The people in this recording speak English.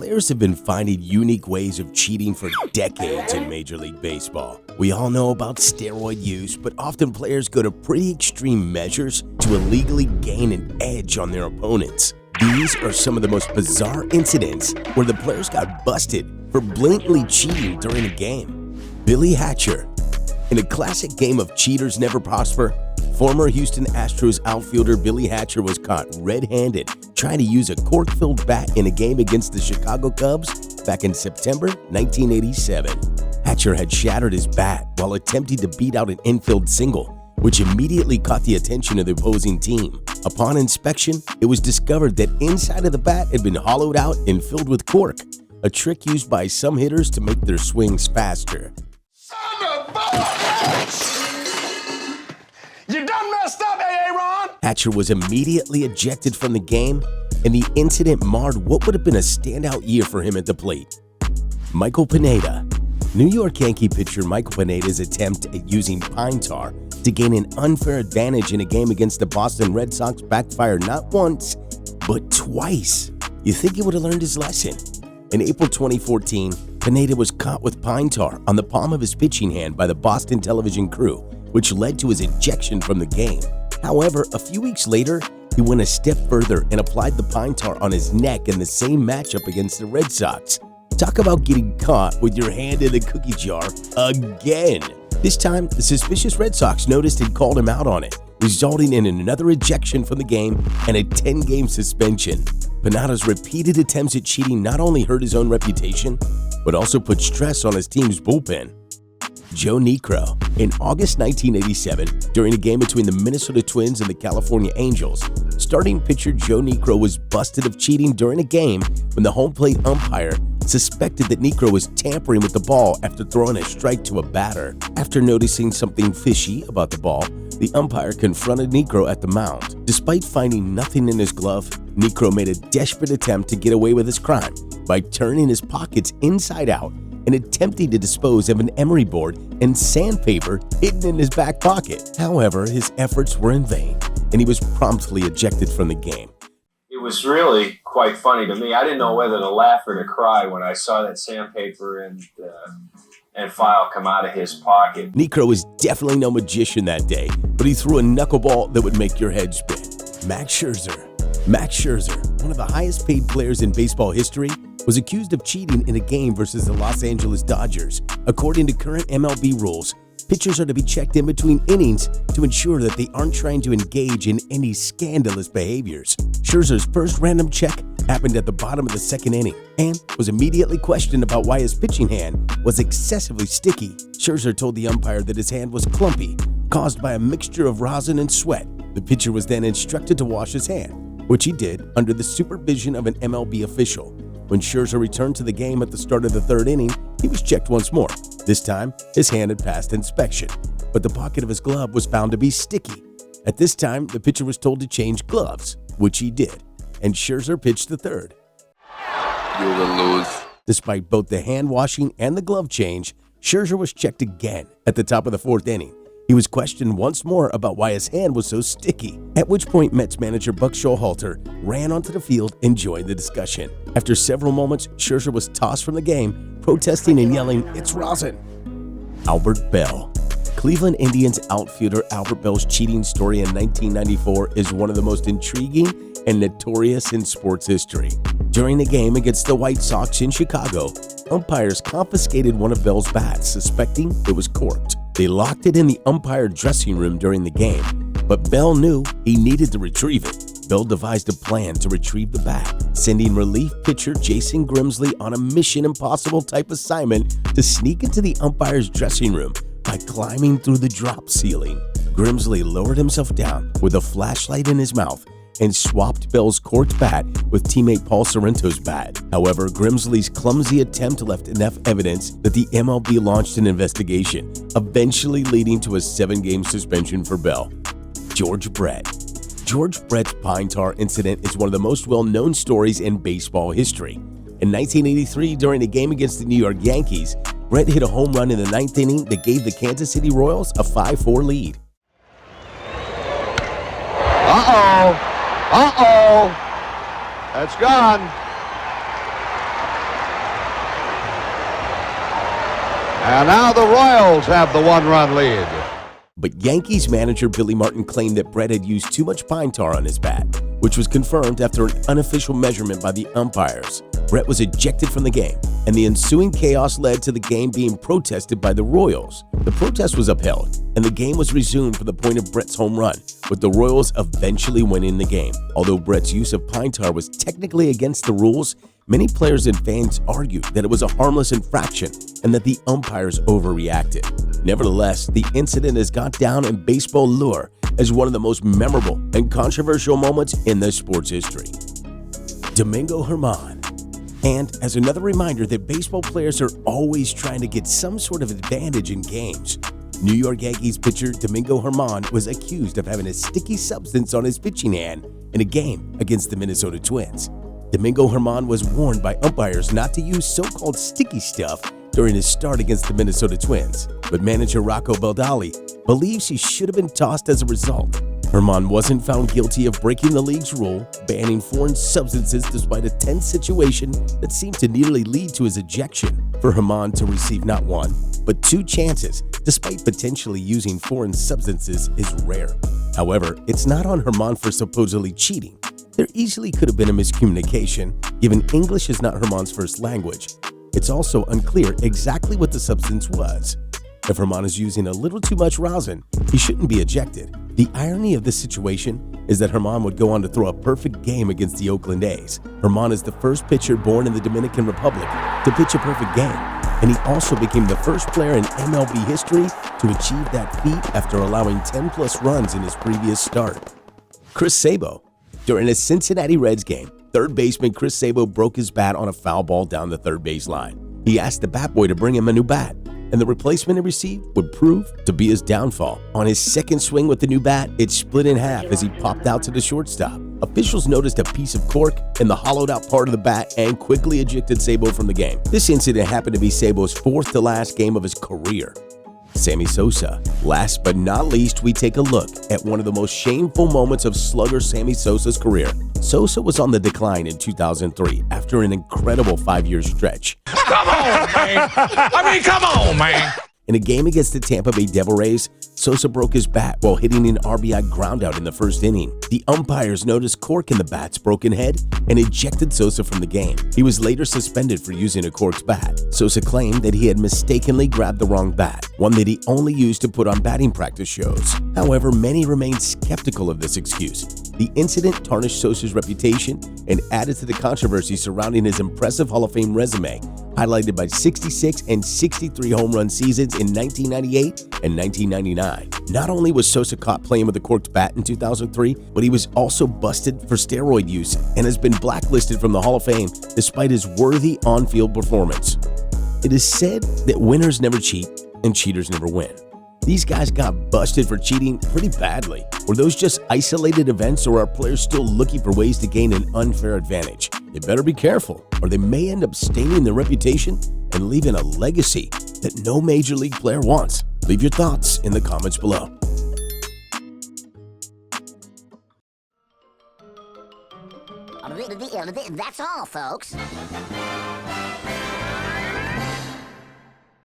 Players have been finding unique ways of cheating for decades in Major League Baseball. We all know about steroid use, but often players go to pretty extreme measures to illegally gain an edge on their opponents. These are some of the most bizarre incidents where the players got busted for blatantly cheating during a game. Billy Hatcher. In a classic game of cheaters never prosper, former Houston Astros outfielder Billy Hatcher was caught red-handed trying to use a cork-filled bat in a game against the Chicago Cubs back in September 1987. Hatcher had shattered his bat while attempting to beat out an infield single, which immediately caught the attention of the opposing team. Upon inspection, it was discovered that inside of the bat had been hollowed out and filled with cork, a trick used by some hitters to make their swings faster. You done messed up, Aaron! Hatcher was immediately ejected from the game, and the incident marred what would have been a standout year for him at the plate. Michael Pineda. New York Yankee pitcher Michael Pineda's attempt at using pine tar to gain an unfair advantage in a game against the Boston Red Sox backfired not once, but twice. You think he would have learned his lesson? In April 2014, Pineda was caught with pine tar on the palm of his pitching hand by the Boston television crew, which led to his ejection from the game. However, a few weeks later, he went a step further and applied the pine tar on his neck in the same matchup against the Red Sox. Talk about getting caught with your hand in the cookie jar again. This time, the suspicious Red Sox noticed and called him out on it, resulting in another ejection from the game and a 10-game suspension. Pineda's repeated attempts at cheating not only hurt his own reputation, but also put stress on his team's bullpen. Joe Nikero. In August 1987, during a game between the Minnesota Twins and the California Angels, starting pitcher Joe Nikero was busted of cheating during a game when the home plate umpire suspected that Nikero was tampering with the ball after throwing a strike to a batter. After noticing something fishy about the ball, the umpire confronted Nikero at the mound. Despite finding nothing in his glove, Nikero made a desperate attempt to get away with his crime by turning his pockets inside out and attempting to dispose of an emery board and sandpaper hidden in his back pocket. However, his efforts were in vain, and he was promptly ejected from the game. It was really quite funny to me. I didn't know whether to laugh or to cry when I saw that sandpaper and file come out of his pocket. Nikero was definitely no magician that day, but he threw a knuckleball that would make your head spin. Max Scherzer. Max Scherzer, one of the highest paid players in baseball history, was accused of cheating in a game versus the Los Angeles Dodgers. According to current MLB rules, pitchers are to be checked in between innings to ensure that they aren't trying to engage in any scandalous behaviors. Scherzer's first random check happened at the bottom of the second inning and was immediately questioned about why his pitching hand was excessively sticky. Scherzer told the umpire that his hand was clumpy, caused by a mixture of rosin and sweat. The pitcher was then instructed to wash his hand, which he did under the supervision of an MLB official. When Scherzer returned to the game at the start of the third inning, he was checked once more. This time, his hand had passed inspection, but the pocket of his glove was found to be sticky. At this time, the pitcher was told to change gloves, which he did, and Scherzer pitched the third. You will lose. Despite both the hand washing and the glove change, Scherzer was checked again at the top of the fourth inning. He was questioned once more about why his hand was so sticky, at which point Mets manager Buck Showalter ran onto the field and joined the discussion. After several moments, Scherzer was tossed from the game, protesting and yelling, "It's rosin!" Albert Belle. Cleveland Indians outfielder Albert Belle's cheating story in 1994 is one of the most intriguing and notorious in sports history. During a game against the White Sox in Chicago, umpires confiscated one of Belle's bats, suspecting it was corked. They locked it in the umpire dressing room during the game, but Belle knew he needed to retrieve it. Belle devised a plan to retrieve the bat, sending relief pitcher Jason Grimsley on a Mission Impossible type assignment to sneak into the umpire's dressing room by climbing through the drop ceiling. Grimsley lowered himself down with a flashlight in his mouth and swapped Belle's corked bat with teammate Paul Sorrento's bat. However, Grimsley's clumsy attempt left enough evidence that the MLB launched an investigation, eventually leading to a 7-game suspension for Belle. George Brett. George Brett's pine tar incident is one of the most well-known stories in baseball history. In 1983, during a game against the New York Yankees, Brett hit a home run in the 9th inning that gave the Kansas City Royals a 5-4 lead. Uh-oh. That's gone. And now the Royals have the one-run lead. But Yankees manager Billy Martin claimed that Brett had used too much pine tar on his bat, which was confirmed after an unofficial measurement by the umpires. Brett was ejected from the game, and the ensuing chaos led to the game being protested by the Royals. The protest was upheld, and the game was resumed from the point of Brett's home run, with the Royals eventually winning the game. Although Brett's use of pine tar was technically against the rules, many players and fans argued that it was a harmless infraction and that the umpires overreacted. Nevertheless, the incident has gone down in baseball lore as one of the most memorable and controversial moments in the sport's history. Domingo German. And as another reminder that baseball players are always trying to get some sort of advantage in games, New York Yankees pitcher Domingo German was accused of having a sticky substance on his pitching hand in a game against the Minnesota Twins. Domingo German was warned by umpires not to use so-called sticky stuff during his start against the Minnesota Twins, but manager Rocco Baldelli believes he should have been tossed as a result. German wasn't found guilty of breaking the league's rule, banning foreign substances despite a tense situation that seemed to nearly lead to his ejection. For German to receive not one, but two chances, despite potentially using foreign substances, is rare. However, it's not on German for supposedly cheating. There easily could have been a miscommunication, given English is not German's first language. It's also unclear exactly what the substance was. If German is using a little too much rosin, he shouldn't be ejected. The irony of this situation is that German would go on to throw a perfect game against the Oakland A's. German is the first pitcher born in the Dominican Republic to pitch a perfect game, and he also became the first player in MLB history to achieve that feat after allowing 10+ runs in his previous start. Chris Sabo. During a Cincinnati Reds game, third baseman Chris Sabo broke his bat on a foul ball down the third base line. He asked the bat boy to bring him a new bat, and the replacement he received would prove to be his downfall. On his second swing with the new bat, it split in half as he popped out to the shortstop. Officials noticed a piece of cork in the hollowed out part of the bat and quickly ejected Sabo from the game. This incident happened to be Sabo's fourth to last game of his career. Sammy Sosa. Last but not least, we take a look at one of the most shameful moments of slugger Sammy Sosa's career. Sosa was on the decline in 2003 after an incredible 5-year stretch. Come on, man. Come on, man. In a game against the Tampa Bay Devil Rays, Sosa broke his bat while hitting an RBI groundout in the first inning. The umpires noticed cork in the bat's broken head and ejected Sosa from the game. He was later suspended for using a corked bat. Sosa claimed that he had mistakenly grabbed the wrong bat, one that he only used to put on batting practice shows. However, many remained skeptical of this excuse. The incident tarnished Sosa's reputation and added to the controversy surrounding his impressive Hall of Fame resume, highlighted by 66 and 63 home run seasons in 1998 and 1999. Not only was Sosa caught playing with a corked bat in 2003, but he was also busted for steroid use and has been blacklisted from the Hall of Fame despite his worthy on-field performance. It is said that winners never cheat and cheaters never win. These guys got busted for cheating pretty badly. Were those just isolated events, or are players still looking for ways to gain an unfair advantage? They better be careful, or they may end up staining their reputation and leaving a legacy that no major league player wants. Leave your thoughts in the comments below. That's all, folks.